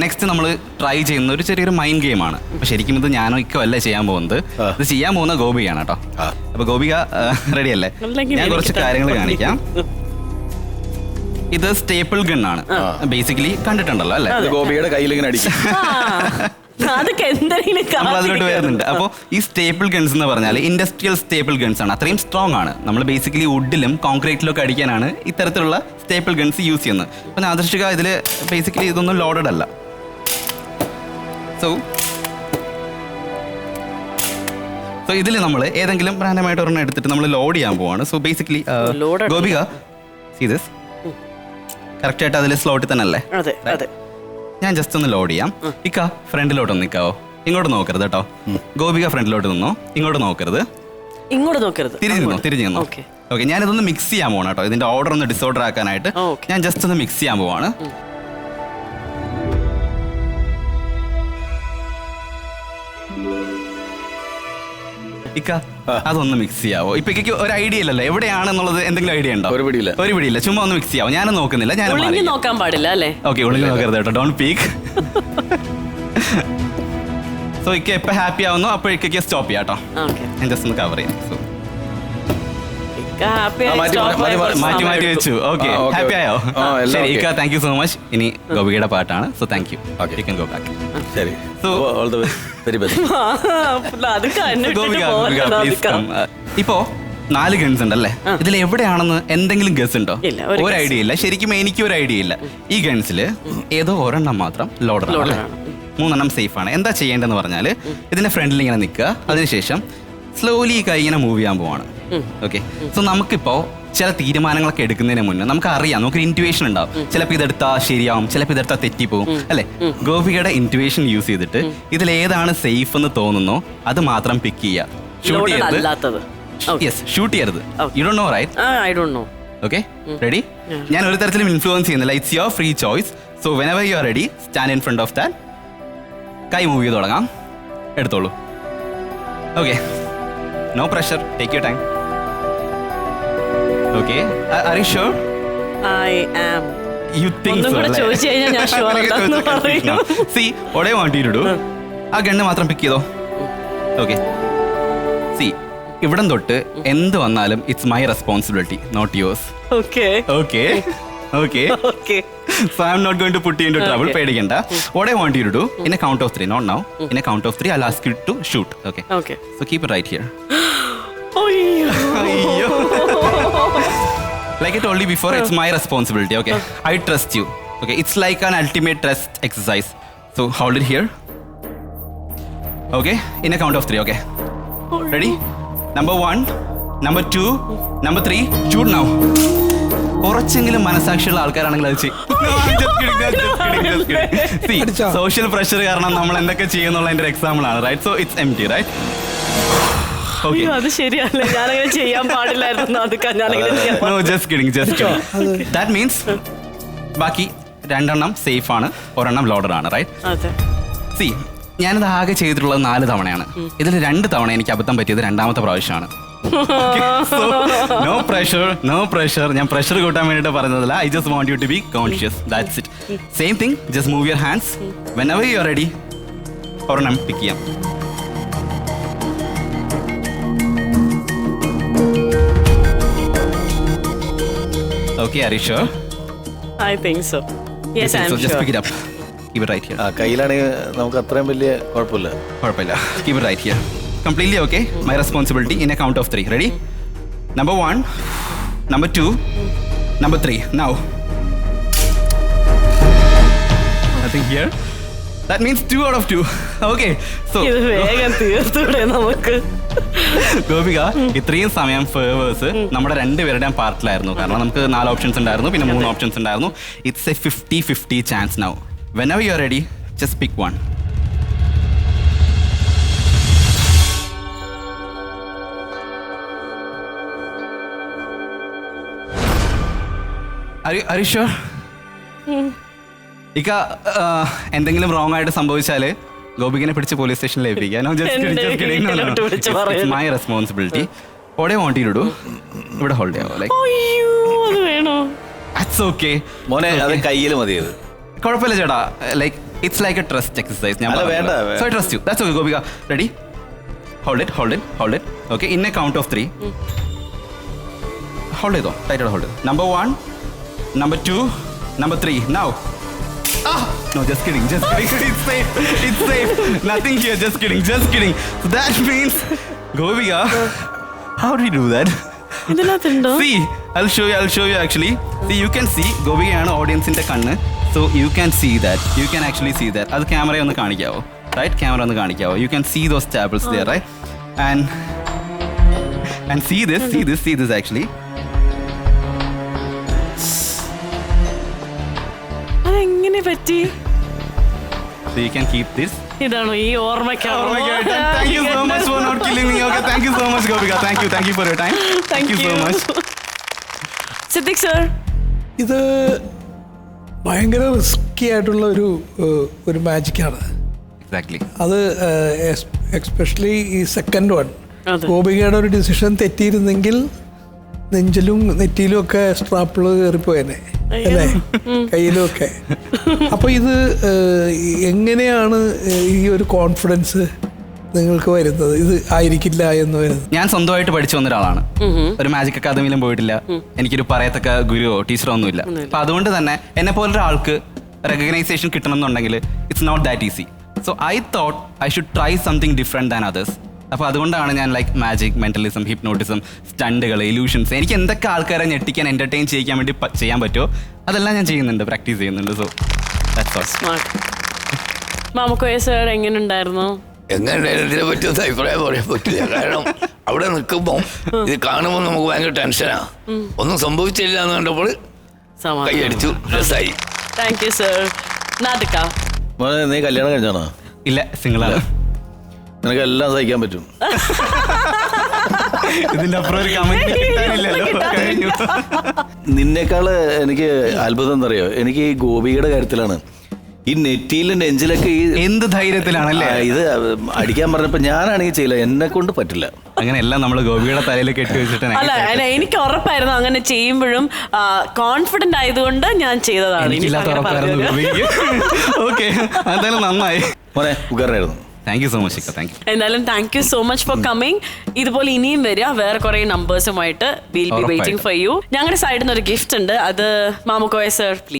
Next നമ്മൾ try ചെയ്യുന്ന ഒരു ചെറിയൊരു മൈൻഡ് ഗെയിമാണ്. അപ്പൊ ശരിക്കും ഇത് ഞാനോ ഇക്കോ അല്ല ചെയ്യാൻ പോകുന്നത്, ഇത് ചെയ്യാൻ പോകുന്ന ഗോപികയാണ് കേട്ടോ. അപ്പൊ ഗോപിക റെഡി അല്ലേ? ഞാൻ കുറച്ച് കാര്യങ്ങൾ കാണിക്കാം. ഇത് സ്റ്റേപ്പിൾ ഗൺ ആണ് ബേസിക്കലി, കണ്ടിട്ടുണ്ടല്ലോ അല്ലേ? ഗോപിയുടെ കയ്യിൽ ഇങ്ങനെ അടിക്കും. നമ്മൾ അതിലോട്ട് വരുന്നുണ്ട്. അപ്പോൾ ഈ സ്റ്റേപ്പിൾ ഗൺസ് എന്ന് പറഞ്ഞാൽ ഇൻഡസ്ട്രിയൽ സ്റ്റേപ്പിൾ ഗൺസ് ആണ്, അത്രയും സ്ട്രോങ് ആണ്. നമ്മൾ ബേസിക്കലി വുഡിലും കോൺക്രീറ്റിലും ഒക്കെ അടിക്കാനാണ് ഇത്തരത്തിലുള്ള സ്റ്റേപ്പിൾ ഗൺസ് യൂസ് ചെയ്യുന്നത്. അപ്പം ആദർശിക ഇതിൽ ബേസിക്കലി ഇതൊന്നും ലോഡഡ് അല്ല. സോ ഇതിൽ നമ്മൾ ഏതെങ്കിലും റാൻഡമായിട്ട് ഒരെണ്ണം എടുത്തിട്ട് നമ്മൾ ലോഡ് ചെയ്യാൻ പോവാണ്. So basically Gopika see this കറക്റ്റായിട്ട് അതിൽ സ്ലോട്ടിൽ തന്നെ അല്ലേ? ഞാൻ ജസ്റ്റ് ഒന്ന് ലോഡ് ചെയ്യാം. ഇക്ക ഫ്രണ്ടിലോട്ടൊന്ന് നിൽക്കാവോ? ഇങ്ങോട്ട് നോക്കരുത് കേട്ടോ. ഗോപിക ഫ്രണ്ടിലോട്ട് നിന്നോ, ഇങ്ങോട്ട് നോക്കരുത്. തിരിഞ്ഞു നിന്നോ. ഓക്കെ, ഞാനിതൊന്ന് മിക്സ് ചെയ്യാൻ പോകണം കേട്ടോ. ഇതിന്റെ ഓർഡർ ഒന്ന് ഡിസോർഡർ ആക്കാനായിട്ട് ഞാൻ ജസ്റ്റ് ഒന്ന് മിക്സ് ചെയ്യാൻ പോവാണ്. ഇക്ക അതൊന്ന് മിക്സ് ചെയ്യാവോ? ഇപ്പൊ ഒരു ഐഡിയ ഇല്ലല്ലോ എവിടെയാണെന്നുള്ളത്. എന്തെങ്കിലും ഐഡിയ ഉണ്ടോ? ഒരു പിടിയില്ല. ചുമ്മാ ഒന്ന് മിക്സ് ചെയ്യാവോ? ഞാനും നോക്കുന്നില്ല. ഞാൻ നോക്കാൻ പാടില്ല അല്ലേ? ഓക്കെ, ഒളിഞ്ഞു നോക്കരുത് കേട്ടോ. Don't peak. സോ ഇക്ക എപ്പോ ഹാപ്പി ആവുന്നു അപ്പോഴേക്കൊക്കെ സ്റ്റോപ്പ് ചെയ്യാം കേട്ടോ. ഞാൻ ജസ്റ്റ് ഒന്ന് കവർ ചെയ്യാം. സോ മാറ്റി വെച്ചു. ഓക്കെ, ഹാപ്പി ആയോ? ശരി ഇക്ക, താങ്ക് യു സോ മച്ച്. ഇനി ഗോപികയുടെ പാട്ടാണ്. So thank you. You can go back. ശരി. So all the very best. ഇപ്പോ 4 ഗൺസ് ഉണ്ടല്ലേ? ഇതിൽ എവിടെയാണെന്ന് എന്തെങ്കിലും ഗസ് ഉണ്ടോ? ഒരു ഐഡിയ ഇല്ല. ശരിക്കും എനിക്ക് ഒരു ഐഡിയ ഇല്ല. ഈ ഗൺസിൽ ഏതോ ഒരെണ്ണം മാത്രം ലോഡർ ആണ്, 3 സേഫ് ആണ്. എന്താ ചെയ്യേണ്ടതെന്ന് പറഞ്ഞാൽ ഇതിന്റെ ഫ്രണ്ടിൽ ഇങ്ങനെ നിൽക്കുക. അതിനുശേഷം സ്ലോലി കൈ ഇങ്ങനെ മൂവ് ചെയ്യാൻ പോവാണ്. ഓക്കെ, സോ നമുക്കിപ്പോ ചില തീരുമാനങ്ങളൊക്കെ എടുക്കുന്നതിന് മുന്നേ നമുക്ക് അറിയാം, നമുക്ക് ഇൻറ്റുവേഷൻ ഉണ്ടാവും. ചിലപ്പോൾ ഇതെടുത്താൽ ശരിയാവും, ചിലപ്പോൾ ഇതെടുത്താൽ തെറ്റിപ്പോവും അല്ലെ? ഗോപികയുടെ ഇൻറ്റുവേഷൻ യൂസ് ചെയ്തിട്ട് ഇതിൽ ഏതാണ് സേഫ് എന്ന് തോന്നുന്നോ അത് മാത്രം പിക്ക് ചെയ്യുക. ഷൂട്ട് ചെയ്യരുത്. You don't know right? I don't know. Okay, ready? ഞാൻ ഒരു തരത്തിലും ഇൻഫ്ലുവൻസ് ചെയ്യുന്നില്ല. It's your free choice. So whenever you are ready, stand in front of that. കൈ മൂവ് ചെയ്ത് തുടങ്ങാം. എടുത്തോളൂ. Okay, no pressure, take your time. Okay, are you sure? I am. You think so? See, what I want you to do, ആ gun മാത്രം pick ചെയ്തോ. Okay, see, ഇവിടം തൊട്ട് എന്ത് വന്നാലും it's my responsibility, not yours. Okay. So I'm not going to put you into trouble. പേടിക്കണ്ട. What I want you to do, in a count of 3, not now. In a count of 3, I'll ask you to shoot. Okay. So keep it right here. Like I told you before, it's my responsibility. Okay, I trust you. Okay, it's like an ultimate trust exercise. So hold it here. Okay, in a count of 3. Okay, ready? Number 1, number 2, number 3. Shoot now. കുറച്ചെങ്കിലും മനസാക്ഷിയുള്ള ആൾക്കാരാണെങ്കിൽ അത് ചെയ്യും. Social pressure കാരണം നമ്മൾ എന്തൊക്കെ ചെയ്യുന്നുള്ളതിന്റെ example ആണ്. Right? So it's empty. Right? അത് ശരിയല്ല, ഞാനങ്ങനെ ചെയ്യാൻ പാടില്ലായിരുന്നു. ദാറ്റ് മീൻസ് ബാക്കി 2 സേഫ് ആണ്, 1 ലോഡർ ആണ്. റൈറ്റ്? സി, ഞാനിത് ആകെ ചെയ്തിട്ടുള്ളത് 4 തവണയാണ്. ഇതിൽ 2 തവണ എനിക്ക് അബദ്ധം പറ്റിയത് 2ാമത്തെ പ്രാവശ്യമാണ്. No pressure. ഞാൻ പ്രഷർ കൂട്ടാൻ വേണ്ടിയിട്ട് പറഞ്ഞതല്ല. I just want you to be conscious. That's it. Same thing, just move your hands. Whenever you are ready, ഒരെണ്ണം പിക്ക് ചെയ്യാം. Okay, are you sure? I think so. Yes, I am sure. Just pick it up. Keep it right here. കയ്യിലാണെങ്കിൽ നമുക്ക് അത്രയും വലിയ കുഴപ്പമില്ല. Keep it right here. Completely okay. My responsibility. In a count of 3. Ready? Number 1, number 2, number 3. Now. Nothing here. That means 2 out of 2. Okay. So. ഇത് വേഗം തീർത്തൂടെ നമുക്ക്? ഗോപിക, ഇത്രയും സമയം favours നമ്മുടെ 2 പേരുടെയും പാർട്ടിലായിരുന്നു. കാരണം നമുക്ക് 4 ഓപ്ഷൻസ് ഉണ്ടായിരുന്നു, പിന്നെ 3 ഓപ്ഷൻസ് ഉണ്ടായിരുന്നു. It's A 50-50 chance now. Whenever you are ready, just pick one. Are you sure? ഇക്ക എന്തെങ്കിലും റോങ് ആയിട്ട് സംഭവിച്ചാല് ഗോപികനെ പിടിച്ച് പോലീസ് സ്റ്റേഷനിൽ ഏൽപ്പിക്കാം. My responsibility. What I want you to do, ഇവിടെ ഹോൾഡ് ചെയ്യാവോ? അത് വേണോ? That's okay. മോനെ, അത് കയ്യിൽ മതി. കുഴപ്പമില്ല ചേട്ടാ. Like it's like a trust exercise. ഞാൻ അല്ല, വേണ്ട, so I trust you. That's okay Gopika. Ready? Hold it. Okay, in a count of 3 hold ചെയ്തോ, ടൈറ്റോടെ hold. Number 1, number 2, number 3. Now. No, just kidding. It's safe. Nothing here. Just kidding. So that means, Govika, how do you do that? ഇതിനകത്തുണ്ടോ? See, I'll show you actually. See, you can see Govika ആണ് ഓഡിയൻസിന്റെ കണ്ണ്. So you can see that. You can actually see that. അത് camera ഒന്ന് കാണിക്കാവോ? Right? Camera ഒന്ന് കാണിക്കാവോ? You can see those staples there, right? And see this actually. അതെങ്ങനെ പറ്റി? So you can keep this. ഇതാണോ ഈ ഓർമ്മയ്ക്കാണോ? Oh my God, thank you so much for not killing me. Okay, thank you so much, Govika. Thank you for your time. Thank you so much. Siddique sir, ഇത് ഭയങ്കര risky ആയിട്ടുള്ള ഒരു മാജിക്കാണ്. Exactly. അത് especially ഈ second one, അതെ. ഗോപികയുടെ ഒരു decision തെറ്റിയിരുന്നെങ്കിൽ നെഞ്ചിലും നെറ്റിയിലും ഒക്കെ സ്ട്രാപ്പിള് കയറിപ്പോയനെ അല്ലേ, കയ്യിലും ഒക്കെ. അപ്പൊ ഇത് എങ്ങനെയാണ് ഈ ഒരു കോൺഫിഡൻസ് നിങ്ങൾക്ക് വരുന്നത്, ഇത് ആയിരിക്കില്ല എന്ന് വരുന്നത്? ഞാൻ സ്വന്തമായിട്ട് പഠിച്ചു വന്ന ഒരാളാണ്. ഒരു മാജിക് അക്കാദമിയിലും പോയിട്ടില്ല. എനിക്കൊരു പറയത്തക്ക ഗുരുവോ ടീച്ചറോ ഒന്നുമില്ല. അപ്പൊ അതുകൊണ്ട് തന്നെ എന്നെ പോലൊരാൾക്ക് റെക്കഗ്നൈസേഷൻ കിട്ടണം എന്നുണ്ടെങ്കിൽ it's not that easy. So I thought I should try something different than others. അപ്പോൾ അതുകൊണ്ടാണ് ഞാൻ ലൈക്ക് മാജിക്, മെന്റലിസം, ഹിപ്നോട്ടിസം, സ്റ്റണ്ടുകൾ, ഇലൂഷൻസ്, എനിക്ക് എന്തൊക്കെ ആൾക്കാരെ ഞെട്ടിക്കാൻ, എന്റർടൈൻ ചെയ്യിക്കാൻ വേണ്ടി ചെയ്യാൻ പറ്റുമോ അതെല്ലാം ഞാൻ ചെയ്യുന്നുണ്ട്, പ്രാക്ടീസ് ചെയ്യുന്നുണ്ട്. So that's all. Smart. Mamukkoya sir എങ്ങനെ ഉണ്ടായിരുന്നു? എങ്ങനെ ഇതിനെ പറ്റിയൊന്നും അഭിപ്രായം പറയാൻ പറ്റില്ല. കാരണം അവിടെ നിൽക്കുമ്പോൾ ഇത് കാണുമ്പോൾ നമുക്ക് ഭയങ്കര ടെൻഷനാ. ഒന്നും സംഭവിച്ചില്ല എന്ന് കണ്ടപ്പോൾ കൈയടിച്ചു, രസമായി. Thank you sir. നാട്ടിക്ക, മോനെ, നീ കല്യാണം കഴിഞ്ഞാണോ? ഇല്ല, സിംഗിളാണ്. നിനക്ക് എല്ലാം സഹിക്കാൻ പറ്റും. ഇതിന്റെ അപ്പുറം ഒരു കമന്റ് കിട്ടാനില്ലല്ലോ. കഴിഞ്ഞു. നിന്നേക്കാള് എനിക്ക് അത്ഭുതം എന്തറിയോ, എനിക്ക് ഈ ഗോപികയുടെ കാര്യത്തിലാണ്. ഈ നെറ്റിയിലും നെഞ്ചിലൊക്കെ ഈ എന്ത് ധൈര്യത്തിലാണല്ലേ ഇത് അടിക്കാൻ പറഞ്ഞപ്പോ ഞാനാണെങ്കിൽ ചെയ്യില്ല, എന്നെ കൊണ്ട് പറ്റില്ല. അങ്ങനെ എല്ലാം നമ്മൾ ഗോപിയുടെ തലയിൽ കെട്ടി വെച്ചിട്ട് അല്ല എനിക്ക് ഉറപ്പായിരുന്നു അങ്ങനെ ചെയ്യുമ്പോഴും കോൺഫിഡന്റ് ആയതുകൊണ്ട് ഞാൻ ചെയ്തതാണ്. എനിക്കില്ലാത്ത ഉറപ്പായിരുന്നു ഗോപിക്ക്. ഓക്കെ, എന്തായാലും നന്നായി. മോനെ ഉഗാറായിരുന്നു. Thank you so much. Thank you. എന്തായാലും thank you so much for coming. ഇതുപോലെ ഇനിയും വരിക, വേറെ കുറെ നമ്പേഴ്സുമായിട്ട്. Will be waiting for you. ഞങ്ങളുടെ സൈഡിൽ നിന്ന് ഒരു ഗിഫ്റ്റ് ഉണ്ട്, അത് മാമുക്കോയ സർ പ്ലീസ്.